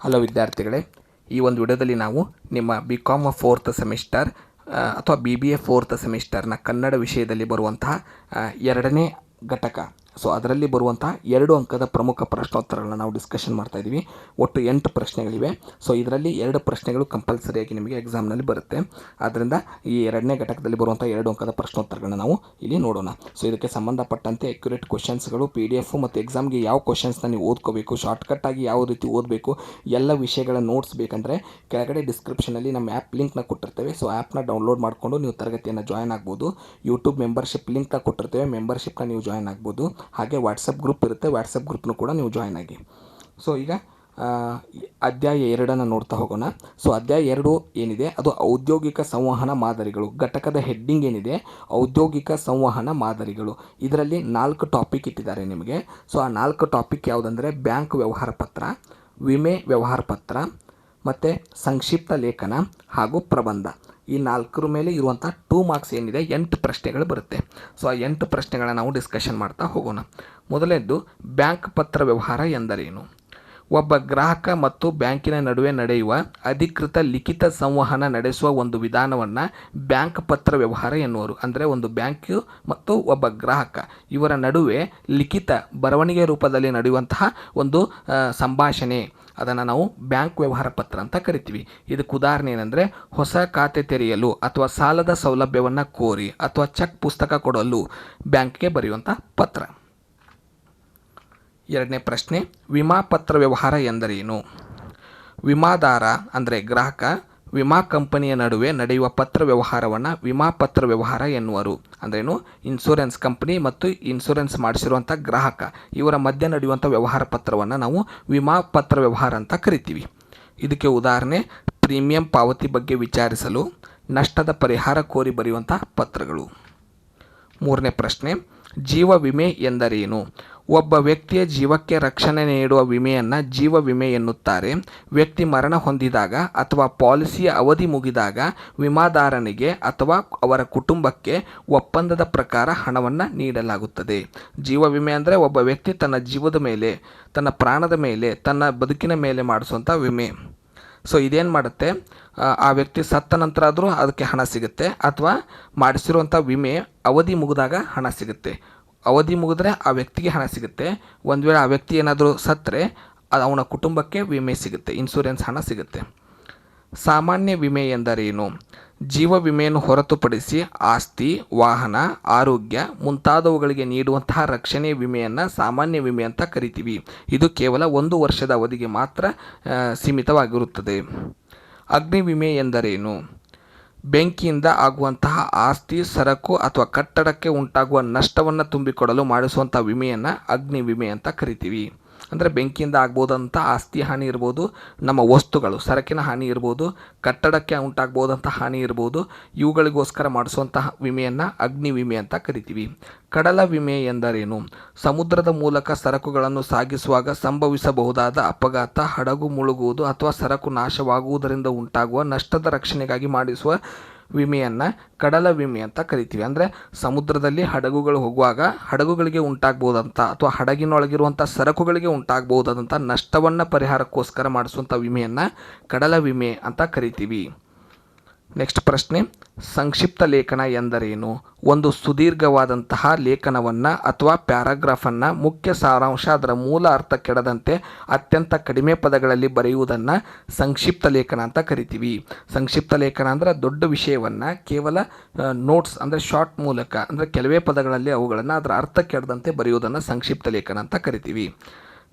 Hello ವಿದ್ಯಾರ್ಥಿಗಳೇ, ಈ ಒಂದು ವಿಡಿಯೋದಲ್ಲಿ ನಾವು ನಿಮ್ಮ BCom ಫೋರ್ತ್ ಸೆಮಿಸ್ಟರ್ ಅಥವಾ BBA ಫೋರ್ತ್ ಸೆಮಿಸ್ಟರ್ನ ಕನ್ನಡ ವಿಷಯದಲ್ಲಿ ಬರುವಂತಹ ಎರಡನೇ ಘಟಕ, ಸೊ ಅದರಲ್ಲಿ ಬರುವಂತಹ 2 ಅಂಕದ ಪ್ರಮುಖ ಪ್ರಶ್ನೋತ್ತರಗಳನ್ನು ನಾವು ಡಿಸ್ಕಷನ್ ಮಾಡ್ತಾ ಇದ್ದೀವಿ. ಒಟ್ಟು 8 ಪ್ರಶ್ನೆಗಳಿವೆ. ಸೊ ಇದರಲ್ಲಿ 2 ಪ್ರಶ್ನೆಗಳು ಕಂಪಲ್ಸರಿಯಾಗಿ ನಿಮಗೆ ಎಕ್ಸಾಮ್ನಲ್ಲಿ ಬರುತ್ತೆ. ಆದ್ದರಿಂದ ಈ ಎರಡನೇ ಘಟಕದಲ್ಲಿ ಬರುವಂಥ 2 ಅಂಕದ ಪ್ರಶ್ನೋತ್ತರಗಳನ್ನ ನಾವು ಇಲ್ಲಿ ನೋಡೋಣ. ಸೊ ಇದಕ್ಕೆ ಸಂಬಂಧಪಟ್ಟಂತೆ ಅಕ್ಯುರೇಟ್ ಕ್ವಶನ್ಸ್ಗಳು, PDF ಮತ್ತು ಎಕ್ಸಾಮ್ಗೆ ಯಾವ ಕ್ವಶನ್ಸ್ನ ನೀವು ಓದ್ಕೋಬೇಕು, ಶಾರ್ಟ್ಕಟ್ಟಾಗಿ ಯಾವ ರೀತಿ ಓದಬೇಕು, ಎಲ್ಲ ವಿಷಯಗಳ ನೋಟ್ಸ್ ಬೇಕಂದರೆ ಕೆಳಗಡೆ ಡಿಸ್ಕ್ರಿಪ್ಷನಲ್ಲಿ ನಮ್ಮ ಆ್ಯಪ್ ಲಿಂಕ್ನ ಕೊಟ್ಟಿರ್ತೇವೆ. ಸೊ ಆ್ಯಪ್ನ ಡೌನ್ಲೋಡ್ ಮಾಡಿಕೊಂಡು ನೀವು ತರಗತಿಯನ್ನು ಜಾಯ್ನ್ ಆಗ್ಬೋದು. ಯೂಟ್ಯೂಬ್ ಮೆಂಬರ್ಶಿಪ್ ಲಿಂಕ್ನ ಕೊಟ್ಟಿರ್ತೇವೆ, ಮೆಂಬರ್ಶಿಪ್ನ ನೀವು ಜಾಯ್ನ್ ಆಗ್ಬೋದು. ಹಾಗೆ ವಾಟ್ಸಪ್ ಗ್ರೂಪ್ ಇರುತ್ತೆ, ವಾಟ್ಸಪ್ ಗ್ರೂಪ್ನು ಕೂಡ ನೀವು ಜಾಯ್ನ್ ಆಗಿ. ಸೊ ಈಗ ಅಧ್ಯಾಯ 2 ನೋಡ್ತಾ ಹೋಗೋಣ. ಸೊ ಅಧ್ಯಾಯ 2 ಏನಿದೆ ಅದು ಔದ್ಯೋಗಿಕ ಸಂವಹನ ಮಾದರಿಗಳು. ಘಟಕದ ಹೆಡ್ಡಿಂಗ್ ಏನಿದೆ ಔದ್ಯೋಗಿಕ ಸಂವಹನ ಮಾದರಿಗಳು. ಇದರಲ್ಲಿ 4 ಟಾಪಿಕ್ ಇಟ್ಟಿದ್ದಾರೆ ನಿಮಗೆ. ಸೊ ಆ 4 ಟಾಪಿಕ್ ಯಾವುದಂದರೆ ಬ್ಯಾಂಕ್ ವ್ಯವಹಾರ ಪತ್ರ, ವಿಮೆ ವ್ಯವಹಾರ ಪತ್ರ, ಮತ್ತು ಸಂಕ್ಷಿಪ್ತ ಲೇಖನ ಹಾಗೂ ಪ್ರಬಂಧ. ಈ 4 ಮೇಲೆ ಇರುವಂಥ 2 ಮಾರ್ಕ್ಸ್ ಏನಿದೆ 8 ಪ್ರಶ್ನೆಗಳು ಬರುತ್ತೆ. ಸೊ ಆ 8 ಪ್ರಶ್ನೆಗಳನ್ನ ನಾವು ಡಿಸ್ಕಷನ್ ಮಾಡ್ತಾ ಹೋಗೋಣ. ಮೊದಲನೇದು ಬ್ಯಾಂಕ್ ಪತ್ರ ವ್ಯವಹಾರ ಎಂದರೇನು? ಒಬ್ಬ ಗ್ರಾಹಕ ಮತ್ತು ಬ್ಯಾಂಕಿನ ನಡುವೆ ನಡೆಯುವ ಅಧಿಕೃತ ಲಿಖಿತ ಸಂವಹನ ನಡೆಸುವ ಒಂದು ವಿಧಾನವನ್ನು ಬ್ಯಾಂಕ್ ಪತ್ರ ವ್ಯವಹಾರ ಎನ್ನುವರು. ಅಂದರೆ ಒಂದು ಬ್ಯಾಂಕು ಮತ್ತು ಒಬ್ಬ ಗ್ರಾಹಕ ಇವರ ನಡುವೆ ಲಿಖಿತ ಬರವಣಿಗೆ ರೂಪದಲ್ಲಿ ನಡೆಯುವಂತಹ ಒಂದು ಸಂಭಾಷಣೆ, ಅದನ್ನು ನಾವು ಬ್ಯಾಂಕ್ ವ್ಯವಹಾರ ಪತ್ರ ಅಂತ ಕರಿತೀವಿ. ಇದಕ್ಕೆ ಉದಾಹರಣೆ ಏನಂದರೆ ಹೊಸ ಖಾತೆ ತೆರೆಯಲು ಅಥವಾ ಸಾಲದ ಸೌಲಭ್ಯವನ್ನು ಕೋರಿ ಅಥವಾ ಚೆಕ್ ಪುಸ್ತಕ ಕೊಡಲು ಬ್ಯಾಂಕ್ಗೆ ಬರೆಯುವಂಥ ಪತ್ರ. ಎರಡನೇ ಪ್ರಶ್ನೆ, ವಿಮಾ ಪತ್ರ ವ್ಯವಹಾರ ಎಂದರೇನು? ವಿಮಾದಾರ ಅಂದರೆ ಗ್ರಾಹಕ, ವಿಮಾ ಕಂಪನಿಯ ನಡುವೆ ನಡೆಯುವ ಪತ್ರ ವ್ಯವಹಾರವನ್ನು ವಿಮಾ ಪತ್ರ ವ್ಯವಹಾರ ಎನ್ನುವರು. ಅಂದ್ರೇನು? ಇನ್ಶೂರೆನ್ಸ್ ಕಂಪನಿ ಮತ್ತು ಇನ್ಶೂರೆನ್ಸ್ ಮಾಡಿಸಿರುವಂಥ ಗ್ರಾಹಕ ಇವರ ಮಧ್ಯೆ ನಡೆಯುವಂಥ ವ್ಯವಹಾರ ಪತ್ರವನ್ನು ನಾವು ವಿಮಾ ಪತ್ರ ವ್ಯವಹಾರ ಅಂತ ಕರಿತೀವಿ. ಇದಕ್ಕೆ ಉದಾಹರಣೆ ಪ್ರೀಮಿಯಂ ಪಾವತಿ ಬಗ್ಗೆ ವಿಚಾರಿಸಲು, ನಷ್ಟದ ಪರಿಹಾರ ಕೋರಿ ಬರೆಯುವಂಥ ಪತ್ರಗಳು. ಮೂರನೇ ಪ್ರಶ್ನೆ, ಜೀವ ವಿಮೆ ಎಂದರೇನು? ಒಬ್ಬ ವ್ಯಕ್ತಿಯ ಜೀವಕ್ಕೆ ರಕ್ಷಣೆ ನೀಡುವ ವಿಮೆಯನ್ನು ಜೀವ ವಿಮೆ ಎನ್ನುತ್ತಾರೆ. ವ್ಯಕ್ತಿ ಮರಣ ಹೊಂದಿದಾಗ ಅಥವಾ ಪಾಲಿಸಿಯ ಅವಧಿ ಮುಗಿದಾಗ ವಿಮಾದಾರನಿಗೆ ಅಥವಾ ಅವರ ಕುಟುಂಬಕ್ಕೆ ಒಪ್ಪಂದದ ಪ್ರಕಾರ ಹಣವನ್ನು ನೀಡಲಾಗುತ್ತದೆ. ಜೀವ ವಿಮೆ ಅಂದರೆ ಒಬ್ಬ ವ್ಯಕ್ತಿ ತನ್ನ ಜೀವದ ಮೇಲೆ, ತನ್ನ ಪ್ರಾಣದ ಮೇಲೆ, ತನ್ನ ಬದುಕಿನ ಮೇಲೆ ಮಾಡಿಸುವಂಥ ವಿಮೆ. ಸೊ ಇದೇನು ಮಾಡುತ್ತೆ, ಆ ವ್ಯಕ್ತಿ ಸತ್ತ ನಂತರ ಆದರೂ ಅದಕ್ಕೆ ಹಣ ಸಿಗುತ್ತೆ, ಅಥವಾ ಮಾಡಿಸಿರುವಂಥ ವಿಮೆ ಅವಧಿ ಮುಗಿದಾಗ ಹಣ ಸಿಗುತ್ತೆ. ಅವಧಿ ಮುಗಿದ್ರೆ ಆ ವ್ಯಕ್ತಿಗೆ ಹಣ ಸಿಗುತ್ತೆ. ಒಂದು ವೇಳೆ ಆ ವ್ಯಕ್ತಿ ಏನಾದರೂ ಸತ್ತರೆ ಅವನ ಕುಟುಂಬಕ್ಕೆ ವಿಮೆ ಸಿಗುತ್ತೆ, ಇನ್ಶೂರೆನ್ಸ್ ಹಣ ಸಿಗುತ್ತೆ. ಸಾಮಾನ್ಯ ವಿಮೆ ಎಂದರೇನು? ಜೀವ ವಿಮೆಯನ್ನು ಹೊರತುಪಡಿಸಿ ಆಸ್ತಿ, ವಾಹನ, ಆರೋಗ್ಯ ಮುಂತಾದವುಗಳಿಗೆ ನೀಡುವಂತಹ ರಕ್ಷಣೆ ವಿಮೆಯನ್ನು ಸಾಮಾನ್ಯ ವಿಮೆ ಅಂತ ಕರಿತೀವಿ. ಇದು ಕೇವಲ 1 ವರ್ಷದ ಅವಧಿಗೆ ಮಾತ್ರ ಸೀಮಿತವಾಗಿರುತ್ತದೆ. ಅಗ್ನಿ ವಿಮೆ ಎಂದರೇನು? ಬೆಂಕಿಯಿಂದ ಆಗುವಂತಹ ಆಸ್ತಿ, ಸರಕು ಅಥವಾ ಕಟ್ಟಡಕ್ಕೆ ಉಂಟಾಗುವ ನಷ್ಟವನ್ನು ತುಂಬಿಕೊಡಲು ಮಾಡಿಸುವಂಥ ವಿಮೆಯನ್ನು ಅಗ್ನಿ ವಿಮೆ ಅಂತ ಕರಿತೀವಿ. ಅಂದರೆ ಬೆಂಕಿಯಿಂದ ಆಗ್ಬೋದಂಥ ಆಸ್ತಿ ಹಾನಿ ಇರ್ಬೋದು, ನಮ್ಮ ವಸ್ತುಗಳು ಸರಕಿನ ಹಾನಿ ಇರ್ಬೋದು, ಕಟ್ಟಡಕ್ಕೆ ಉಂಟಾಗ್ಬೋದಂಥ ಹಾನಿ ಇರ್ಬೋದು, ಇವುಗಳಿಗೋಸ್ಕರ ಮಾಡಿಸುವಂತಹ ವಿಮೆಯನ್ನು ಅಗ್ನಿ ವಿಮೆ ಅಂತ ಕರಿತೀವಿ. ಕಡಲ ವಿಮೆ ಎಂದರೇನು? ಸಮುದ್ರದ ಮೂಲಕ ಸರಕುಗಳನ್ನು ಸಾಗಿಸುವಾಗ ಸಂಭವಿಸಬಹುದಾದ ಅಪಘಾತ, ಹಡಗು ಮುಳುಗುವುದು ಅಥವಾ ಸರಕು ನಾಶವಾಗುವುದರಿಂದ ಉಂಟಾಗುವ ನಷ್ಟದ ರಕ್ಷಣೆಗಾಗಿ ಮಾಡಿಸುವ ವಿಮೆಯನ್ನು ಕಡಲ ವಿಮೆ ಅಂತ ಕರಿತೀವಿ. ಅಂದರೆ ಸಮುದ್ರದಲ್ಲಿ ಹಡಗುಗಳು ಹೋಗುವಾಗ ಹಡಗುಗಳಿಗೆ ಉಂಟಾಗ್ಬೋದಂಥ ಅಥವಾ ಹಡಗಿನೊಳಗಿರುವಂಥ ಸರಕುಗಳಿಗೆ ಉಂಟಾಗ್ಬೋದಾದಂಥ ನಷ್ಟವನ್ನು ಪರಿಹಾರಕ್ಕೋಸ್ಕರ ಮಾಡಿಸುವಂಥ ವಿಮೆಯನ್ನು ಕಡಲ ವಿಮೆ ಅಂತ ಕರಿತೀವಿ. ನೆಕ್ಸ್ಟ್ ಪ್ರಶ್ನೆ, ಸಂಕ್ಷಿಪ್ತ ಲೇಖನ ಎಂದರೇನು? ಒಂದು ಸುದೀರ್ಘವಾದಂತಹ ಲೇಖನವನ್ನು ಅಥವಾ ಪ್ಯಾರಾಗ್ರಾಫನ್ನು ಮುಖ್ಯ ಸಾರಾಂಶ ಅದರ ಮೂಲ ಅರ್ಥ ಕೆಡದಂತೆ ಅತ್ಯಂತ ಕಡಿಮೆ ಪದಗಳಲ್ಲಿ ಬರೆಯುವುದನ್ನು ಸಂಕ್ಷಿಪ್ತ ಲೇಖನ ಅಂತ ಕರಿತೀವಿ. ಸಂಕ್ಷಿಪ್ತ ಲೇಖನ ಅಂದರೆ ದೊಡ್ಡ ವಿಷಯವನ್ನು ಕೇವಲ ನೋಟ್ಸ್ ಅಂದರೆ ಶಾರ್ಟ್ ಮೂಲಕ, ಅಂದರೆ ಕೆಲವೇ ಪದಗಳಲ್ಲಿ ಅವುಗಳನ್ನು ಅದರ ಅರ್ಥ ಕೆಡದಂತೆ ಬರೆಯುವುದನ್ನು ಸಂಕ್ಷಿಪ್ತ ಲೇಖನ ಅಂತ ಕರಿತೀವಿ.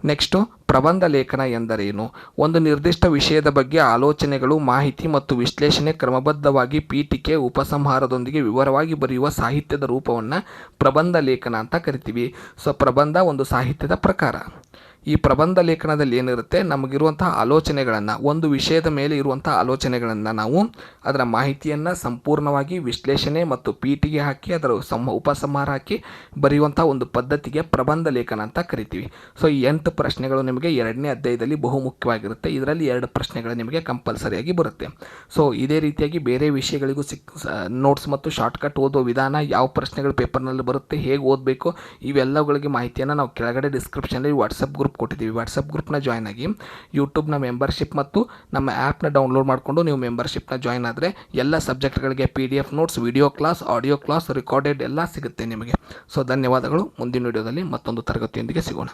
ನೆಕ್ಸ್ಟು ಪ್ರಬಂಧ ಲೇಖನ ಎಂದರೇನು? ಒಂದು ನಿರ್ದಿಷ್ಟ ವಿಷಯದ ಬಗ್ಗೆ ಆಲೋಚನೆಗಳು, ಮಾಹಿತಿ ಮತ್ತು ವಿಶ್ಲೇಷಣೆ ಕ್ರಮಬದ್ಧವಾಗಿ ಪೀಠಿಕೆ, ಉಪಸಂಹಾರದೊಂದಿಗೆ ವಿವರವಾಗಿ ಬರೆಯುವ ಸಾಹಿತ್ಯದ ರೂಪವನ್ನು ಪ್ರಬಂಧ ಲೇಖನ ಅಂತ ಕರಿತೀವಿ. ಸೊ ಪ್ರಬಂಧ ಒಂದು ಸಾಹಿತ್ಯದ ಪ್ರಕಾರ. ಈ ಪ್ರಬಂಧ ಲೇಖನದಲ್ಲಿ ಏನಿರುತ್ತೆ, ನಮಗಿರುವಂತಹ ಆಲೋಚನೆಗಳನ್ನು, ಒಂದು ವಿಷಯದ ಮೇಲೆ ಇರುವಂಥ ಆಲೋಚನೆಗಳನ್ನು ನಾವು ಅದರ ಮಾಹಿತಿಯನ್ನು ಸಂಪೂರ್ಣವಾಗಿ ವಿಶ್ಲೇಷಣೆ ಮತ್ತು ಪೀಠಿಗೆ ಹಾಕಿ ಅದರ ಉಪಸಂಹಾರ ಹಾಕಿ ಬರೆಯುವಂಥ ಒಂದು ಪದ್ಧತಿಗೆ ಪ್ರಬಂಧ ಲೇಖನ ಅಂತ ಕರಿತೀವಿ. ಸೊ ಈ 8 ಪ್ರಶ್ನೆಗಳು ನಿಮಗೆ 2ನೇ ಅಧ್ಯಾಯದಲ್ಲಿ ಬಹುಮುಖ್ಯವಾಗಿರುತ್ತೆ. ಇದರಲ್ಲಿ 2 ಪ್ರಶ್ನೆಗಳು ನಿಮಗೆ ಕಂಪಲ್ಸರಿಯಾಗಿ ಬರುತ್ತೆ. ಸೊ ಇದೇ ರೀತಿಯಾಗಿ ಬೇರೆ ವಿಷಯಗಳಿಗೂ ನೋಟ್ಸ್ ಮತ್ತು ಶಾರ್ಟ್ಕಟ್ ಓದೋ ವಿಧಾನ, ಯಾವ ಪ್ರಶ್ನೆಗಳು ಪೇಪರ್ನಲ್ಲಿ ಬರುತ್ತೆ, ಹೇಗೆ ಓದಬೇಕು, ಇವೆಲ್ಲವುಗಳಿಗೆ ಮಾಹಿತಿಯನ್ನು ನಾವು ಕೆಳಗಡೆ ಡಿಸ್ಕ್ರಿಪ್ಷನಲ್ಲಿ ವಾಟ್ಸಪ್ ಗ್ರೂಪ್ ಗ್ರೂಪ್ ಕೊಟ್ಟಿದ್ದೀವಿ. ವಾಟ್ಸಪ್ ಗ್ರೂಪ್ನ ಜಾಯ್ನ್ ಆಗಿ ಯೂಟ್ಯೂಬ್ನ ಮೆಂಬರ್ಶಿಪ್ ಮತ್ತು ನಮ್ಮ ಆ್ಯಪ್ನ ಡೌನ್ಲೋಡ್ ಮಾಡಿಕೊಂಡು ನೀವು ಮೆಂಬರ್ಶಿಪ್ನ ಜಾಯ್ನ್ ಆದರೆ ಎಲ್ಲ ಸಬ್ಜೆಕ್ಟ್ಗಳಿಗೆ PDF notes, video class, audio class, recorded ಎಲ್ಲ ಸಿಗುತ್ತೆ ನಿಮಗೆ. ಸೊ ಧನ್ಯವಾದಗಳು. ಮುಂದಿನ ವಿಡಿಯೋದಲ್ಲಿ ಮತ್ತೊಂದು ತರಗತಿಯೊಂದಿಗೆ ಸಿಗೋಣ.